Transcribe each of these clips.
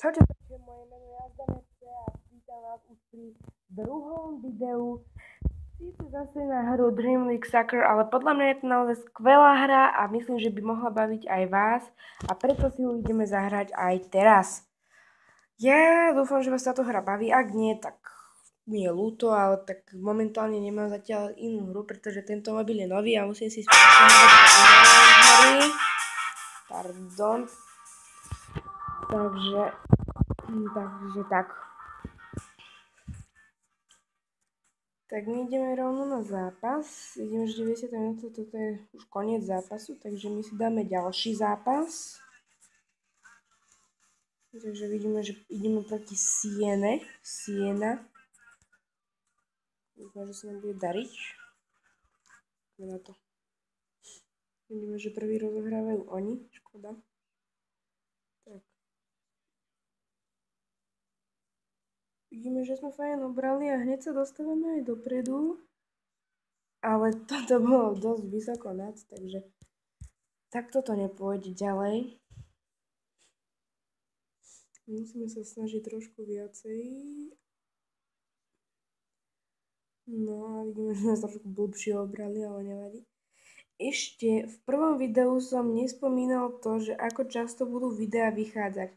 Čaute, moje meno je Jazdanece a vítam vás už pri druhom videu. Sice zase na hru Dream League Soccer, ale podľa mňa je to naozaj skvelá hra a myslím, že by mohla baviť aj vás a preto si ju ideme zahrať aj teraz. Ja dúfam, že vás táto hra baví, ak nie, tak mi je ľúto, ale tak momentálne nemám zatiaľ inú hru, pretože tento mobil je nový a musím si hry. Pardon. Takže tak. Tak my ideme rovno na zápas. Ideme už 90 minút, toto je už koniec zápasu, takže my si dáme ďalší zápas. Takže vidíme, že ideme proti Siena. Dúfam, že sa nám bude dariť. Na to. Vidíme, že prvý rozohrávajú oni. Škoda. Tak. Vidíme, že sme fajn obrali a hneď sa dostávame aj dopredu. Ale toto bolo dosť vysoko nad, takže takto to nepôjde ďalej. Musíme sa snažiť trošku viacej. No a vidíme, že nás trošku blbšie obrali, ale nevadí. Ešte v prvom videu som nespomínal to, že ako často budú videá vychádzať.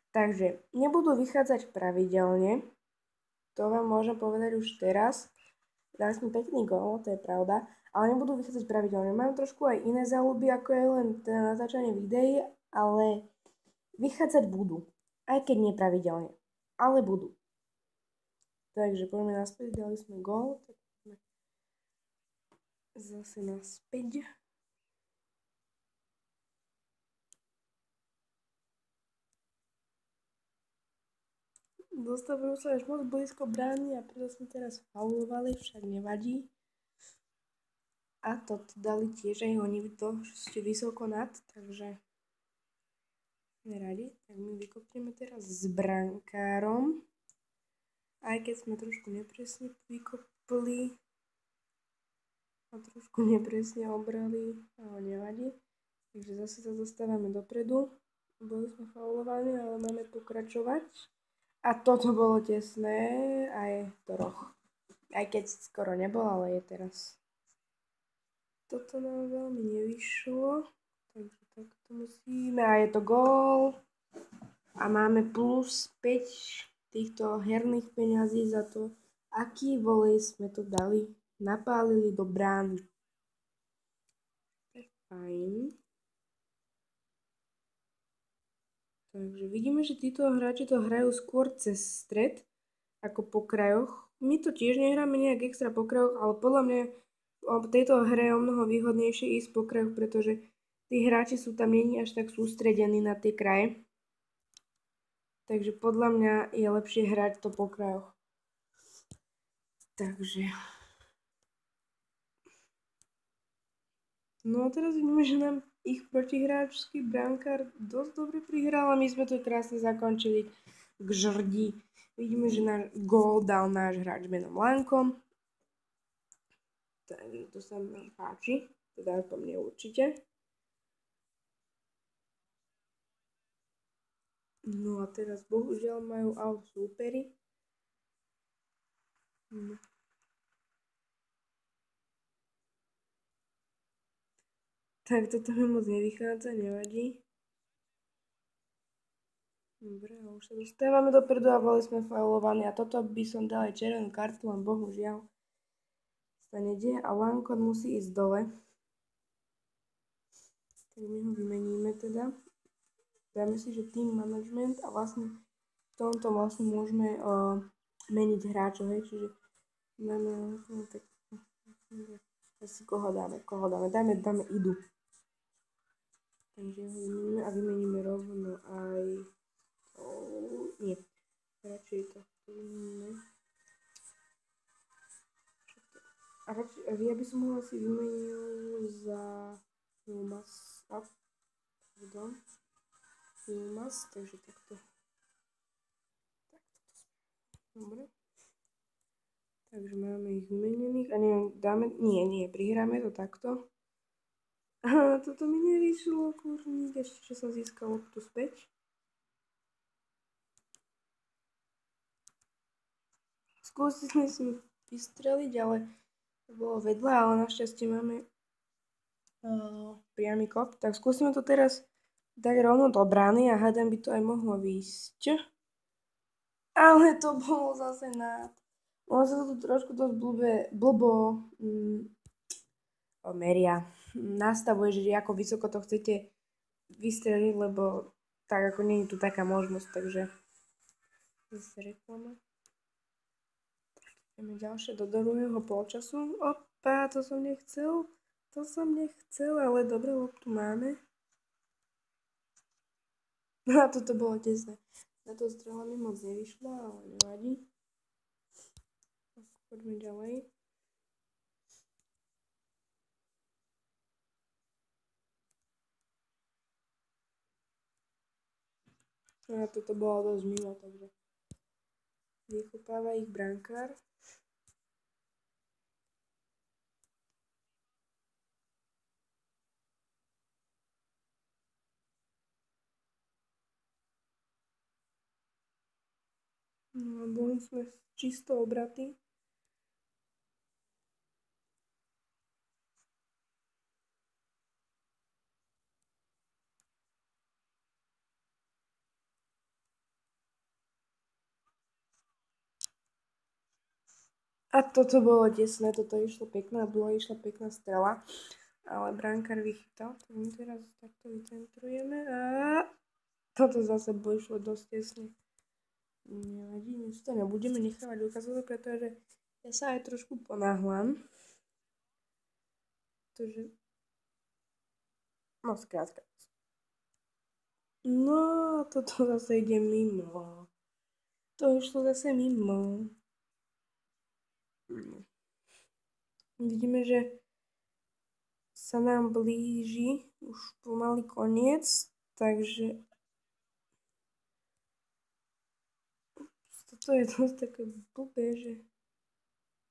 Takže nebudú vychádzať pravidelne. To vám môžem povedať už teraz. Dali sme pekný gól, to je pravda. Ale nebudú vychádzať pravidelne. Mám trošku aj iné záľuby, ako je len teda natáčanie videí, ale vychádzať budú. Aj keď nepravidelne. Ale budú. Takže poďme naspäť, dali sme gól. Tak poďme zase naspäť. Dostavujú sa až moc blízko brány a preto sme teraz faulovali, však nevadí. A to dali tiež aj oni dosť vysoko nad, takže sme radi. Tak my vykopneme teraz s brankárom. Aj keď sme trošku nepresne vykopli a trošku nepresne obrali, ale nevadí. Takže zase sa dostávame dopredu. Boli sme faulovaní, ale máme pokračovať. A toto bolo tesné, aj to roh. Aj keď skoro nebol, ale je teraz. Toto nám veľmi nevyšlo, takže takto musíme. A je to gól. A máme plus 5 týchto herných peňazí za to, aký volej sme to dali. Napálili do brány. To je fajn. Takže vidíme, že títo hráči to hrajú skôr cez stred, ako po krajoch. My to tiež nehráme nejak extra po krajoch, ale podľa mňa v tejto hre je o mnoho výhodnejšie ísť po krajoch, pretože tí hráči sú tam není až tak sústredení na tie kraje. Takže podľa mňa je lepšie hrať to po krajoch. Takže. No a teraz vidíme, že nám ich protihráčský brankár dosť dobre prihral a my sme to krásne zakončili k žrdi. Vidíme, že náš gól dal náš hráč menom Lankom. Takže to sa nám páči, teda po mne určite. No a teraz bohužiaľ majú out súperi. Tak toto mi moc nevychádza, nevadí. Dobre, a už sa dostávame dopredu a boli sme faulovaní a toto by som dal aj červenú kartu, len bohužiaľ sa nedieje a Lankon musí ísť dole. Tak my ho vymeníme teda. Dáme si, že team management a vlastne v tomto vlastne môžeme meniť hráčov, hej, čiže máme tak asi koho dáme, dáme Idu. Takže ho vymeníme a vymeníme rovno aj nie, radšej to vymeníme. A ja by som ho asi vymenil za Ilmas, takže takto. Dobre. Takže máme ich vymenených a neviem, prihráme to takto. A toto mi nevyšlo, kurník, ešte čo som získal loptu späť. skúsili sme vystreliť, ale to bolo vedľa, ale našťastie máme priamy kop. Tak skúsime to teraz dať rovno do brány a hádam by to aj mohlo výjsť. Ale to bolo zase ono sa to tu trošku dosť blbo meria. Nastavuje, že ako vysoko to chcete vystreliť, lebo tak ako nie je tu taká možnosť, takže zase reklama. Ideme ďalšie do druhého polčasu. Opa, to som nechcel, ale dobre, loptu máme. No a toto bolo tesné. Na to strela mi moc nevyšla, ale nevadí. Poďme ďalej. A toto bolo dosť mimo, takže vykopáva ich brankár. No, boli sme čisto obratí. A toto bolo tesné, toto išla pekná strela, ale brankár vychytal, tak my teraz takto vycentrujeme a toto zase išlo dosť tesne. Nevadí, my si to nebudeme nechávať ukazovať, pretože ja sa aj trošku ponáhľam. Pretože... No, skrátka. No, toto zase ide mimo. To išlo zase mimo. Vidíme, že sa nám blíži už pomaly koniec, takže toto je dosť také blbé, že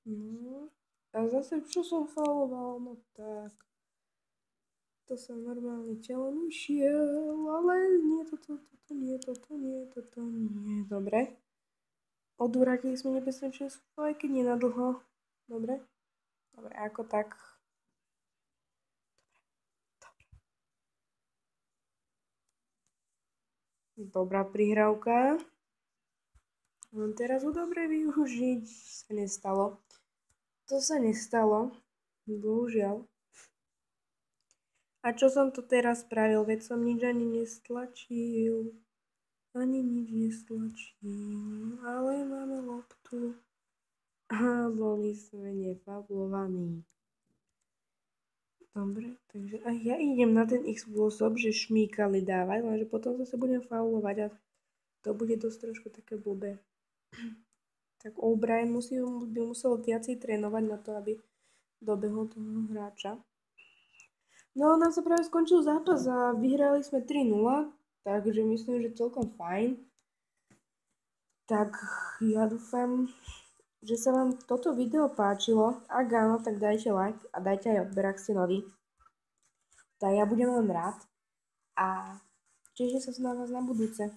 no a zase čo som fauloval, no tak to som normálne telom išiel, ale nie, toto nie, dobre. Odvratili sme nebezpečné slovo, aj keď nie na dlho. Dobre, ako tak. Dobrá prihrávka. Len teraz ho dobre využiť sa nestalo. To sa nestalo, bohužiaľ. A čo som to teraz spravil? Veď som nič ani nestlačil. Ale máme loptu. A boli sme nefaulovaní. Dobre, takže a ja idem na ten ich spôsob, že šmíkali dávať, lenže potom zase budem faulovať a to bude dosť trošku také blbé. Tak O'Brien by musel viacej trénovať na to, aby dobehol toho hráča. No nám sa práve skončil zápas a vyhrali sme 3-0, takže myslím, že celkom fajn. Tak ja dúfam, že sa vám toto video páčilo. Ak áno, tak dajte like a dajte aj odber, ak ste noví. Tak ja budem len rád a teším sa na vás na budúce.